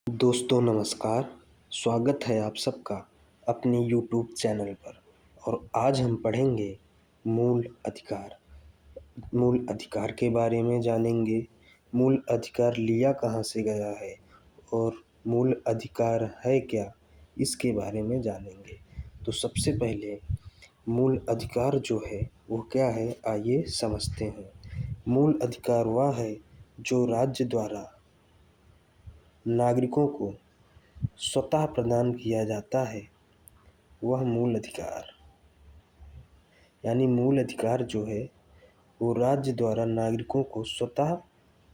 दोस्तों नमस्कार, स्वागत है आप सबका अपने यूट्यूब चैनल पर। और आज हम पढ़ेंगे मूल अधिकार। मूल अधिकार के बारे में जानेंगे। मूल अधिकार लिया कहाँ से गया है और मूल अधिकार है क्या, इसके बारे में जानेंगे। तो सबसे पहले मूल अधिकार जो है वो क्या है, आइए समझते हैं। मूल अधिकार वह है जो राज्य द्वारा नागरिकों को स्वतः प्रदान किया जाता है, वह मूल अधिकार। यानी मूल अधिकार जो है वो राज्य द्वारा नागरिकों को स्वतः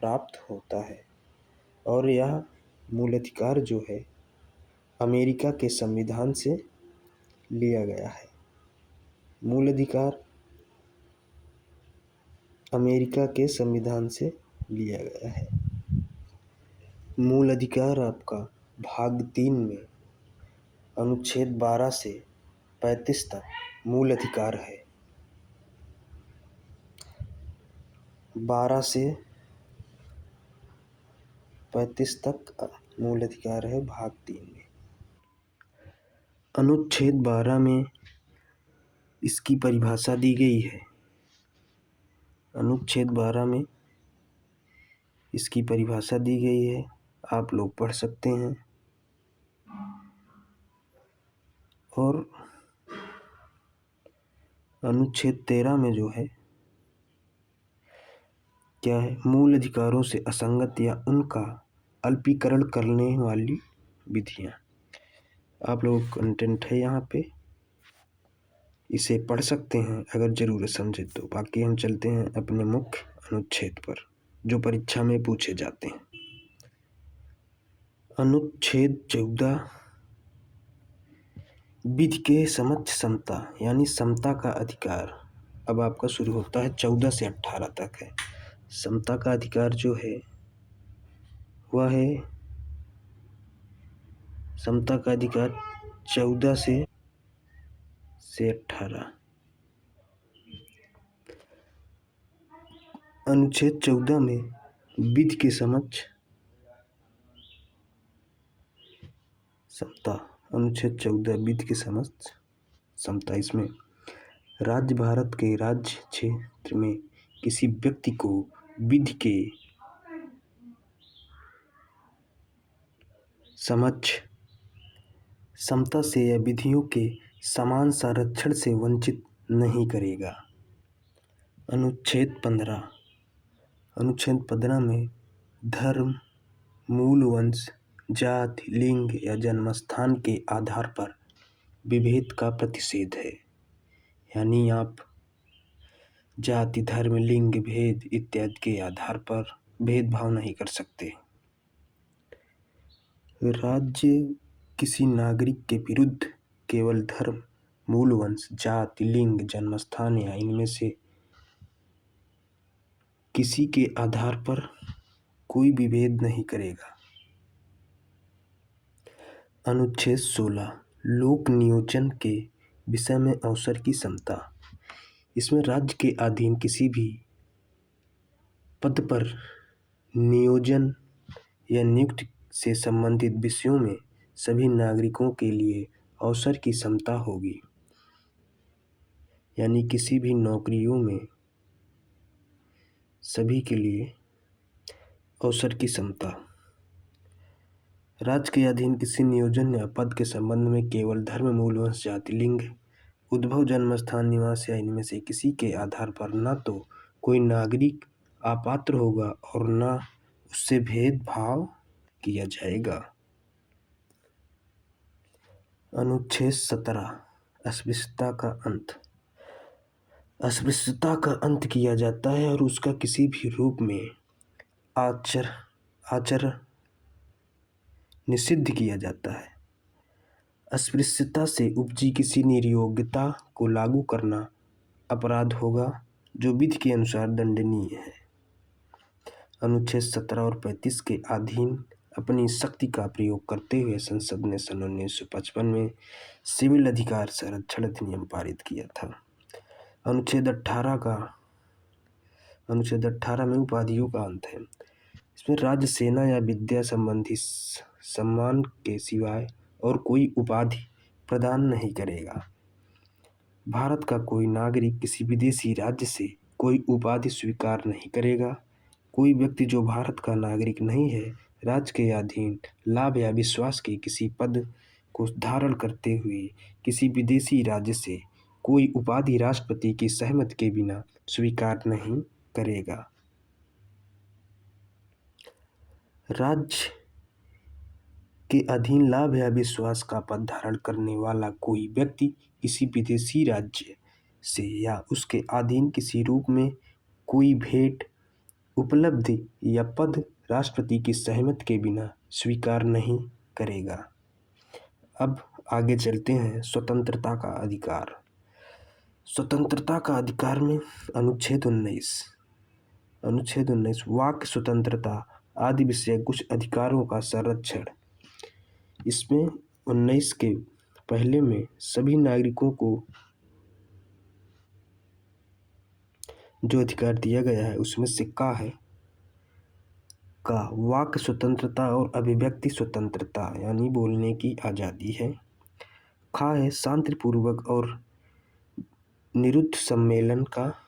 प्राप्त होता है। और यह मूल अधिकार जो है अमेरिका के संविधान से लिया गया है। मूल अधिकार अमेरिका के संविधान से लिया गया है। मूल अधिकार आपका भाग 3 में अनुच्छेद 12 से 35 तक मूल अधिकार है। 12 से 35 तक मूल अधिकार है भाग 3 में। अनुच्छेद 12 में इसकी परिभाषा दी गई है। अनुच्छेद 12 में इसकी परिभाषा दी गई है, आप लोग पढ़ सकते हैं। और अनुच्छेद 13 में जो है क्या है, मूल अधिकारों से असंगत या उनका अल्पीकरण करने वाली विधियाँ। आप लोगों को कंटेंट है यहाँ पे, इसे पढ़ सकते हैं अगर ज़रूरत समझे तो। बाकी हम चलते हैं अपने मुख्य अनुच्छेद पर जो परीक्षा में पूछे जाते हैं। अनुच्छेद 14 विधि के समक्ष समता यानी समता का अधिकार। अब आपका शुरू होता है 14 से 18 तक है। समता का अधिकार जो है वह है, समता का अधिकार 14 से 18। अनुच्छेद 14 में विधि के समक्ष समता। अनुच्छेद 14 विधि के समक्ष समता। इसमें राज्य भारत के राज्य क्षेत्र में किसी व्यक्ति को विधि के समक्ष समता से या विधियों के समान संरक्षण से वंचित नहीं करेगा। अनुच्छेद 15। अनुच्छेद 15 में धर्म, मूल वंश, जाति, लिंग या जन्मस्थान के आधार पर विभेद का प्रतिषेध है। यानी आप जाति, धर्म, लिंग भेद इत्यादि के आधार पर भेदभाव नहीं कर सकते। राज्य किसी नागरिक के विरुद्ध केवल धर्म, मूल वंश, जाति, लिंग, जन्मस्थान या इनमें से किसी के आधार पर कोई विभेद नहीं करेगा। अनुच्छेद 16 लोक नियोजन के विषय में अवसर की समता। इसमें राज्य के अधीन किसी भी पद पर नियोजन या नियुक्ति से संबंधित विषयों में सभी नागरिकों के लिए अवसर की समता होगी। यानी किसी भी नौकरियों में सभी के लिए अवसर की समता। राज्य के अधीन किसी नियोजन या पद के संबंध में केवल धर्म, मूल वंश, जाति, लिंग, उद्भव, जन्मस्थान, निवास या इनमें से किसी के आधार पर न तो कोई नागरिक अपात्र होगा और न उससे भेदभाव किया जाएगा। अनुच्छेद 17 अस्पृश्यता का अंत। अस्पृश्यता का अंत किया जाता है और उसका किसी भी रूप में आचरण निषिद्ध किया जाता है। अस्पृश्यता से उपजी किसी निर्योग्यता को लागू करना अपराध होगा जो विधि के अनुसार दंडनीय है। अनुच्छेद 17 और 35 के अधीन अपनी शक्ति का प्रयोग करते हुए संसद ने सन 1955 में सिविल अधिकार संरक्षण अधिनियम पारित किया था। अनुच्छेद 18 में उपाधियों का अंत है। इसमें राज्य, सेना या विद्या संबंधी सम्मान के सिवाय और कोई उपाधि प्रदान नहीं करेगा। भारत का कोई नागरिक किसी विदेशी राज्य से कोई उपाधि स्वीकार नहीं करेगा। कोई व्यक्ति जो भारत का नागरिक नहीं है, राज्य के अधीन लाभ या विश्वास के किसी पद को धारण करते हुए किसी विदेशी राज्य से कोई उपाधि राष्ट्रपति की सहमति के बिना स्वीकार नहीं करेगा। राज्य के अधीन लाभ या विश्वास का पद धारण करने वाला कोई व्यक्ति किसी विदेशी राज्य से या उसके अधीन किसी रूप में कोई भेंट, उपलब्धि या पद राष्ट्रपति की सहमति के बिना स्वीकार नहीं करेगा। अब आगे चलते हैं स्वतंत्रता का अधिकार। स्वतंत्रता का अधिकार में अनुच्छेद 19 वाक् स्वतंत्रता आदि विषय कुछ अधिकारों का संरक्षण। इसमें 19 के पहले में सभी नागरिकों को जो अधिकार दिया गया है उसमें से का वाक् स्वतंत्रता और अभिव्यक्ति स्वतंत्रता यानी बोलने की आज़ादी है। है शांतिपूर्वक और निरुद्ध सम्मेलन का,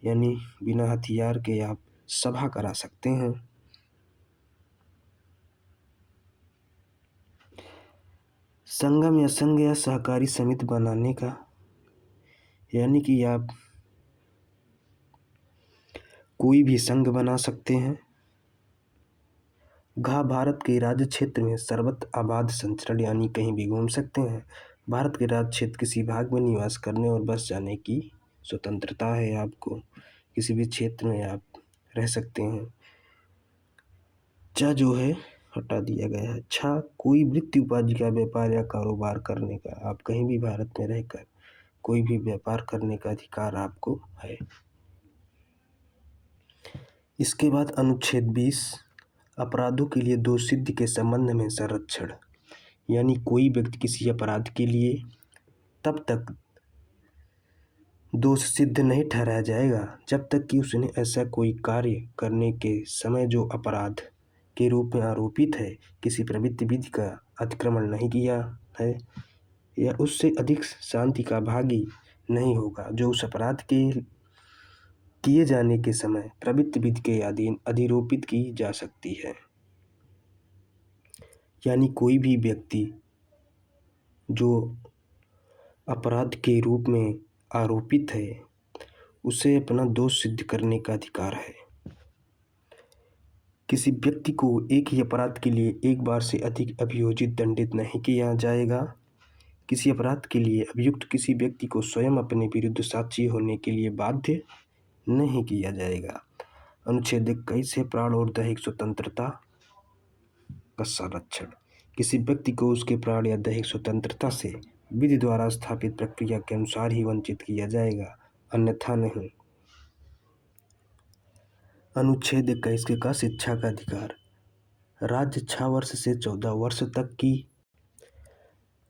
यानी बिना हथियार के आप सभा करा सकते हैं। संगम या संघ या सहकारी समिति बनाने का, यानी कि आप कोई भी संघ बना सकते हैं। भारत के राज्य क्षेत्र में सर्वत्र आबाद संचरण, यानी कहीं भी घूम सकते हैं। भारत के राज्य क्षेत्र किसी भाग में निवास करने और बस जाने की स्वतंत्रता है। आपको किसी भी क्षेत्र में आप रह सकते हैं। जो है हटा दिया गया है। कोई वृत्ति उपाधि का व्यापार या कारोबार करने का, आप कहीं भी भारत में रहकर कोई भी व्यापार करने का अधिकार आपको है। इसके बाद अनुच्छेद 20 अपराधों के लिए दोष सिद्धि के संबंध में संरक्षण, यानी कोई व्यक्ति किसी अपराध के लिए तब तक दोष सिद्ध नहीं ठहराया जाएगा जब तक कि उसने ऐसा कोई कार्य करने के समय जो अपराध के रूप में आरोपित है किसी प्रवृत्ति विधि का अतिक्रमण नहीं किया है या उससे अधिक शांति का भागी नहीं होगा जो उस अपराध के किए जाने के समय प्रवृत्ति विधि के अधीन अधिरोपित की जा सकती है। यानी कोई भी व्यक्ति जो अपराध के रूप में आरोपित है उसे अपना दोष सिद्ध करने का अधिकार है। किसी व्यक्ति को एक ही अपराध के लिए एक बार से अधिक अभियोजित दंडित नहीं किया जाएगा। किसी अपराध के लिए अभियुक्त किसी व्यक्ति को स्वयं अपने विरुद्ध साक्षी होने के लिए बाध्य नहीं किया जाएगा। अनुच्छेद 21 है प्राण और दैहिक स्वतंत्रता का संरक्षण। किसी व्यक्ति को उसके प्राण या दैहिक स्वतंत्रता से विधि द्वारा स्थापित प्रक्रिया के अनुसार ही वंचित किया जाएगा, अन्यथा नहीं। अनुच्छेद 21 का शिक्षा का अधिकार। राज्य 6 वर्ष से 14 वर्ष तक की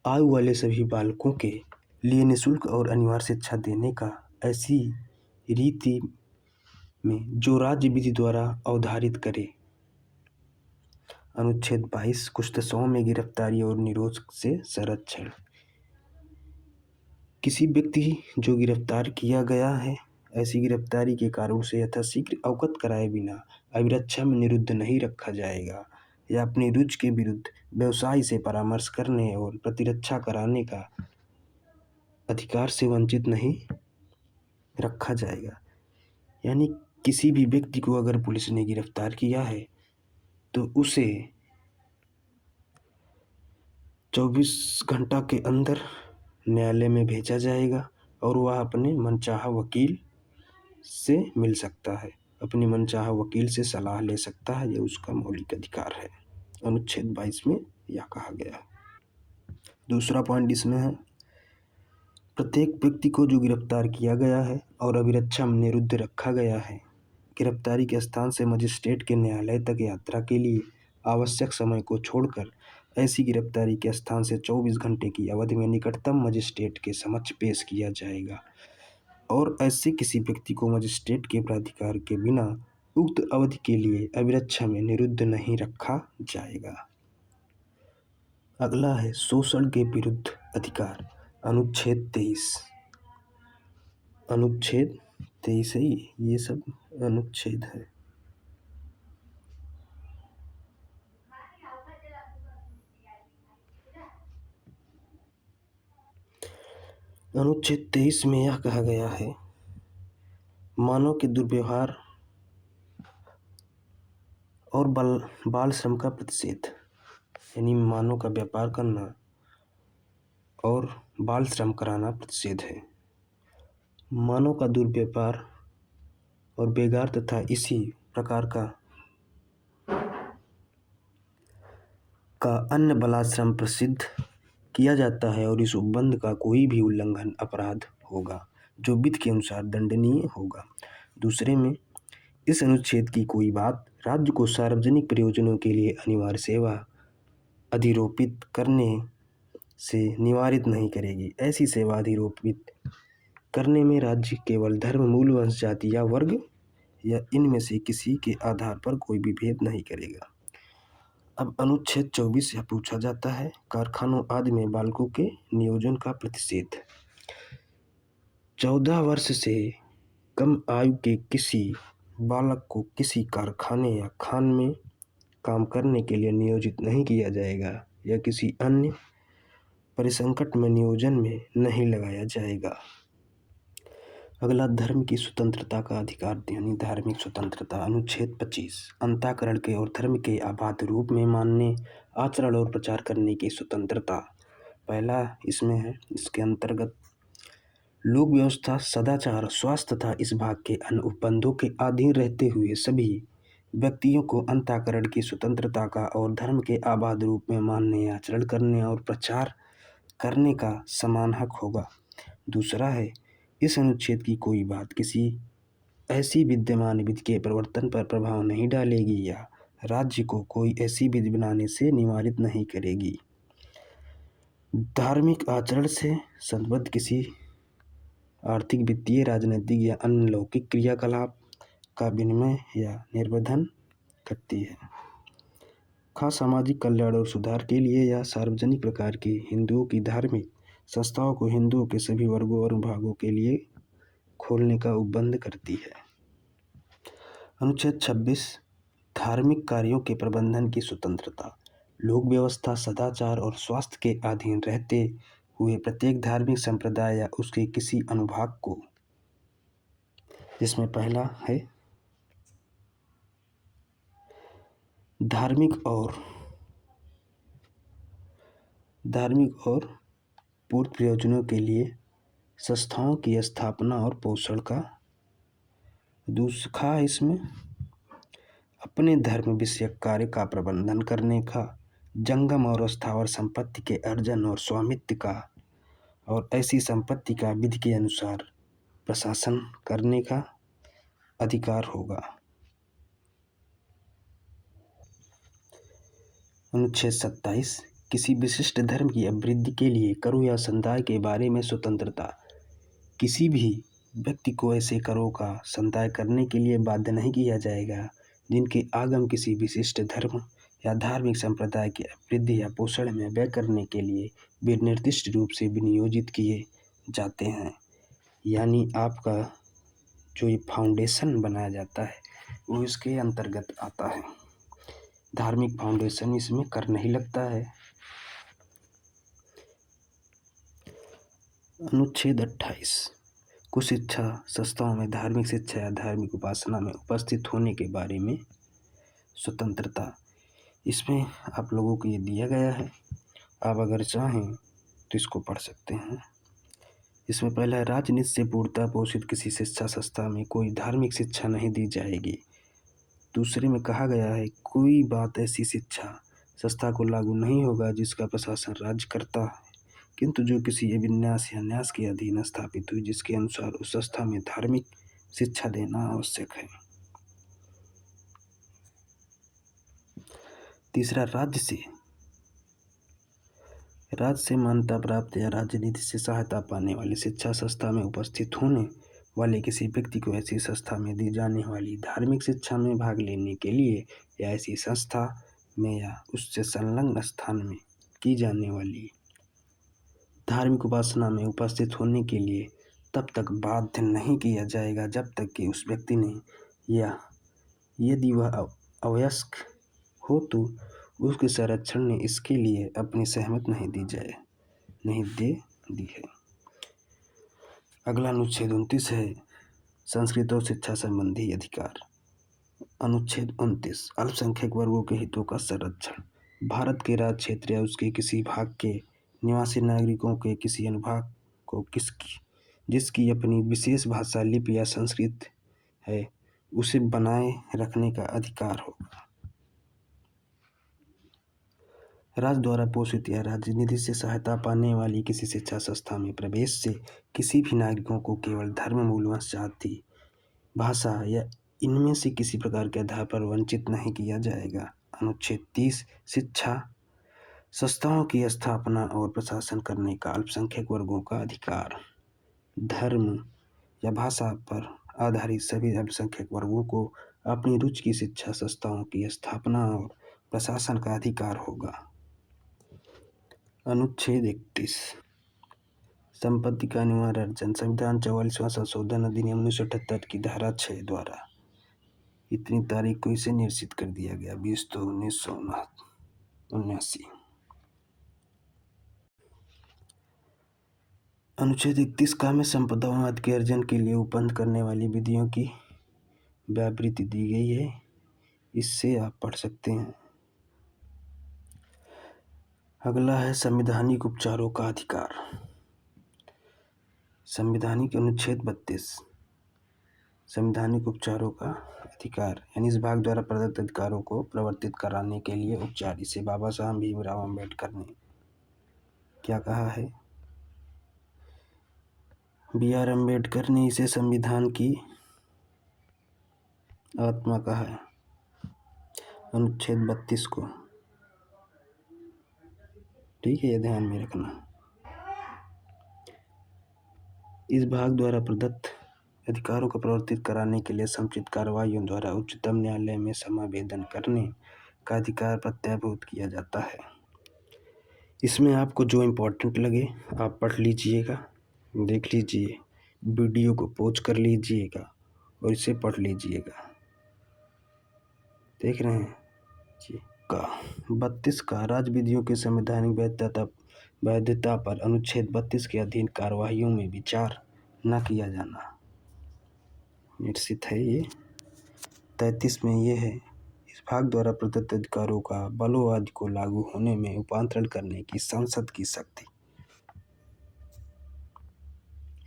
आयु वाले सभी बालकों के लिए निःशुल्क और अनिवार्य शिक्षा देने का ऐसी रीति में जो राज्य विधि द्वारा अवधारित करे। अनुच्छेद 22 कुछ दशाओं में गिरफ्तारी और निरोध से संरक्षण। किसी व्यक्ति जो गिरफ्तार किया गया है ऐसी गिरफ्तारी के कारण उसे यथाशीघ्र अवगत कराए बिना अभिरक्षा में निरुद्ध नहीं रखा जाएगा या अपनी रुचि के विरुद्ध व्यवसायी से परामर्श करने और प्रतिरक्षा कराने का अधिकार से वंचित नहीं रखा जाएगा। यानी किसी भी व्यक्ति को अगर पुलिस ने गिरफ्तार किया है तो उसे 24 घंटा के अंदर न्यायालय में भेजा जाएगा और वह अपने मनचाहा वकील से मिल सकता है, अपनी मनचाहा वकील से सलाह ले सकता है, यह उसका मौलिक अधिकार है। अनुच्छेद 22 में यह कहा गया है। दूसरा पॉइंट इसमें है प्रत्येक व्यक्ति को जो गिरफ्तार किया गया है और अभिरक्षा में निरुद्ध रखा गया है, गिरफ्तारी के स्थान से मजिस्ट्रेट के न्यायालय तक यात्रा के लिए आवश्यक समय को छोड़कर ऐसी गिरफ्तारी के स्थान से 24 घंटे की अवधि में निकटतम मजिस्ट्रेट के समक्ष पेश किया जाएगा और ऐसे किसी व्यक्ति को मजिस्ट्रेट के प्राधिकार के बिना उक्त अवधि के लिए अभिरक्षा में निरुद्ध नहीं रखा जाएगा। अगला है शोषण के विरुद्ध अधिकार, अनुच्छेद 23। अनुच्छेद 23 ही ये सब अनुच्छेद है। अनुच्छेद 23 में यह कहा गया है, मानव के दुर्व्यवहार और बाल श्रम का प्रतिषेध, यानी मानव का व्यापार करना और बाल श्रम कराना प्रतिषेध है। मानव का दुर्व्यापार और बेगार तथा इसी प्रकार का अन्य बालाश्रम प्रसिद्ध किया जाता है और इस उपबंध का कोई भी उल्लंघन अपराध होगा जो विधि के अनुसार दंडनीय होगा। दूसरे में, इस अनुच्छेद की कोई बात राज्य को सार्वजनिक प्रयोजनों के लिए अनिवार्य सेवा अधिरोपित करने से निवारित नहीं करेगी। ऐसी सेवा अधिरोपित करने में राज्य केवल धर्म, मूल, वंश, जाति या वर्ग या इनमें से किसी के आधार पर कोई भी भेद नहीं करेगा। अब अनुच्छेद 24 यह पूछा जाता है, कारखानों आदि में बालकों के नियोजन का प्रतिषेध। 14 वर्ष से कम आयु के किसी बालक को किसी कारखाने या खान में काम करने के लिए नियोजित नहीं किया जाएगा या किसी अन्य परिसंकट में नियोजन में नहीं लगाया जाएगा। अगला, धर्म की स्वतंत्रता का अधिकार यानी धार्मिक स्वतंत्रता, अनुच्छेद 25। अंतःकरण के और धर्म के आबाद रूप में मानने, आचरण और प्रचार करने की स्वतंत्रता पहला इसमें है। इसके अंतर्गत लोक व्यवस्था, सदाचार, स्वास्थ्य तथा इस भाग के अन्य उपबंधों के अधीन रहते हुए सभी व्यक्तियों को अंतःकरण की स्वतंत्रता का और धर्म के आबाद रूप में मानने, आचरण करने और प्रचार करने का समान हक होगा। दूसरा है, इस अनुच्छेद की कोई बात किसी ऐसी विद्यमान विधि के प्रवर्तन पर प्रभाव नहीं डालेगी या राज्य को कोई ऐसी विधि बनाने से निवारित नहीं करेगी। धार्मिक आचरण से संबद्ध किसी आर्थिक, वित्तीय, राजनीतिक या अन्य लौकिक क्रियाकलाप का विनिमय या निर्बंधन करती है। खास सामाजिक कल्याण और सुधार के लिए या सार्वजनिक प्रकार की हिंदुओं की धार्मिक संस्थाओं को हिंदुओं के सभी वर्गों और भागों के लिए खोलने का उपबंध करती है। अनुच्छेद 26। धार्मिक कार्यों के प्रबंधन की स्वतंत्रता, लोक व्यवस्था, सदाचार और स्वास्थ्य के अधीन रहते हुए प्रत्येक धार्मिक संप्रदाय या उसके किसी अनुभाग को, जिसमें पहला है धार्मिक और पूर्व प्रयोजनों के लिए संस्थाओं की स्थापना और पोषण का। दूसरा इसमें अपने धर्म विषयक कार्य का प्रबंधन करने का, जंगम और स्थावर संपत्ति के अर्जन और स्वामित्व का और ऐसी संपत्ति का विधि के अनुसार प्रशासन करने का अधिकार होगा। अनुच्छेद 27। किसी विशिष्ट धर्म की अभिवृद्धि के लिए करों या संदाय के बारे में स्वतंत्रता, किसी भी व्यक्ति को ऐसे करों का संदाय करने के लिए बाध्य नहीं किया जाएगा जिनके आगम किसी विशिष्ट धर्म या धार्मिक संप्रदाय की अभिवृद्धि या पोषण में व्यय करने के लिए वे निर्दिष्ट रूप से विनियोजित किए जाते हैं। यानी आपका जो ये फाउंडेशन बनाया जाता है वो इसके अंतर्गत आता है। धार्मिक फाउंडेशन इसमें कर नहीं लगता है। अनुच्छेद 28। कुछ शिक्षा संस्थाओं में धार्मिक शिक्षा या धार्मिक उपासना में उपस्थित होने के बारे में स्वतंत्रता। इसमें आप लोगों को ये दिया गया है, आप अगर चाहें तो इसको पढ़ सकते हैं। इसमें पहला है, राजनीति से पूर्णतः पोषित किसी शिक्षा संस्था में कोई धार्मिक शिक्षा नहीं दी जाएगी। दूसरे में कहा गया है, कोई बात ऐसी शिक्षा संस्था को लागू नहीं होगा जिसका प्रशासन राज्य करता है, किंतु जो किसी अभिन्यास या न्यास के अधीन स्थापित हुई जिसके अनुसार उस संस्था में धार्मिक शिक्षा देना आवश्यक है। तीसरा, राज्य से मान्यता प्राप्त या राजनीति से सहायता पाने वाली शिक्षा संस्था में उपस्थित होने वाले किसी व्यक्ति को ऐसी संस्था में दी जाने वाली धार्मिक शिक्षा में भाग लेने के लिए या ऐसी संस्था में या उससे संलग्न स्थान में की जाने वाली धार्मिक उपासना में उपस्थित होने के लिए तब तक बाध्य नहीं किया जाएगा जब तक कि उस व्यक्ति ने या यदि वह अवयस्क हो तो उसके संरक्षण ने इसके लिए अपनी सहमत नहीं दे दी है। अगला अनुच्छेद 29 है संस्कृत और शिक्षा संबंधी अधिकार। अनुच्छेद 29 अल्पसंख्यक वर्गों के हितों का संरक्षण। भारत के राज्य क्षेत्र या उसके किसी भाग के निवासी नागरिकों के किसी अनुभाग को जिसकी अपनी विशेष भाषा, लिपि या संस्कृति है उसे बनाए रखने का अधिकार होगा। राज्य द्वारा पोषित या राज्य निधि से सहायता पाने वाली किसी शिक्षा संस्था में प्रवेश से किसी भी नागरिकों को केवल धर्म, मूल, वंश, जाति, भाषा या इनमें से किसी प्रकार के आधार पर वंचित नहीं किया जाएगा। अनुच्छेद 30 शिक्षा संस्थाओं की स्थापना और प्रशासन करने का अल्पसंख्यक वर्गों का अधिकार। धर्म या भाषा पर आधारित सभी अल्पसंख्यक वर्गों को अपनी रुचि की शिक्षा संस्थाओं की स्थापना और प्रशासन का अधिकार होगा। अनुच्छेद 31 संपत्ति का अनिवार्य अर्जन। संविधान 44वां संशोधन अधिनियम 1978 की धारा 6 द्वारा इतनी तारीख को इसे निश्चित कर दिया गया 20/2/1979। अनुच्छेद 31 का में संपदावाद के अर्जन के लिए उपबंध करने वाली विधियों की व्यावृत्ति दी गई है, इससे आप पढ़ सकते हैं। अगला है संवैधानिक उपचारों का अधिकार। संवैधानिक अनुच्छेद 32 संवैधानिक उपचारों का अधिकार यानी इस भाग द्वारा प्रदत्त अधिकारों को प्रवर्तित कराने के लिए उपचार। इसे बाबा साहब भीमराव अम्बेडकर ने क्या कहा है? B.R. अम्बेडकर ने इसे संविधान की आत्मा कहा है। अनुच्छेद 32 को, ठीक है, यह ध्यान में रखना। इस भाग द्वारा प्रदत्त अधिकारों को प्रवर्तित कराने के लिए समुचित कार्रवाइयों द्वारा उच्चतम न्यायालय में समावेदन करने का अधिकार प्रत्याभूत किया जाता है। इसमें आपको जो इम्पोर्टेंट लगे आप पढ़ लीजिएगा, देख लीजिए, वीडियो को पॉज कर लीजिएगा और इसे पढ़ लीजिएगा। देख रहे हैं जी। 32 का राज्य विधियों की संवैधानिक वैधता पर अनुच्छेद 32 के अधीन कार्यवाहियों में विचार न किया जाना निश्चित है। ये 33 में ये है इस भाग द्वारा प्रदत्त अधिकारों का बलों को लागू होने में रूपांतरण करने की संसद की शक्ति।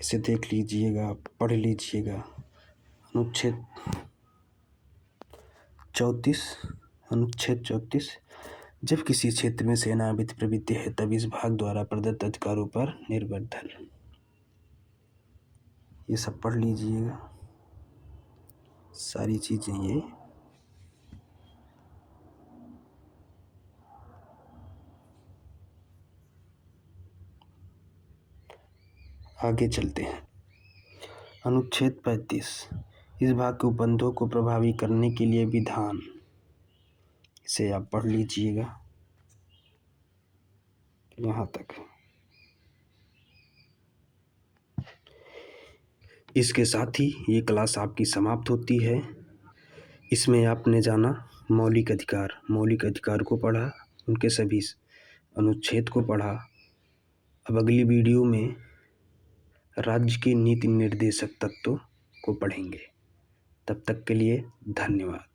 इसे देख लीजिएगा, पढ़ लीजिएगा। अनुच्छेद 34 जब किसी क्षेत्र में सेना प्रवृत्ति है तब इस भाग द्वारा प्रदत्त अधिकारों पर निर्वर्धन। ये सब पढ़ लीजिएगा, सारी चीजें ये। आगे चलते हैं। अनुच्छेद 35 इस भाग के उपबंधों को प्रभावी करने के लिए विधान। इसे आप पढ़ लीजिएगा यहाँ तक। इसके साथ ही ये क्लास आपकी समाप्त होती है। इसमें आपने जाना मौलिक अधिकार को पढ़ा, उनके सभी अनुच्छेद को पढ़ा। अब अगली वीडियो में राज्य के नीति निर्देशक तत्वों को पढ़ेंगे। तब तक के लिए धन्यवाद।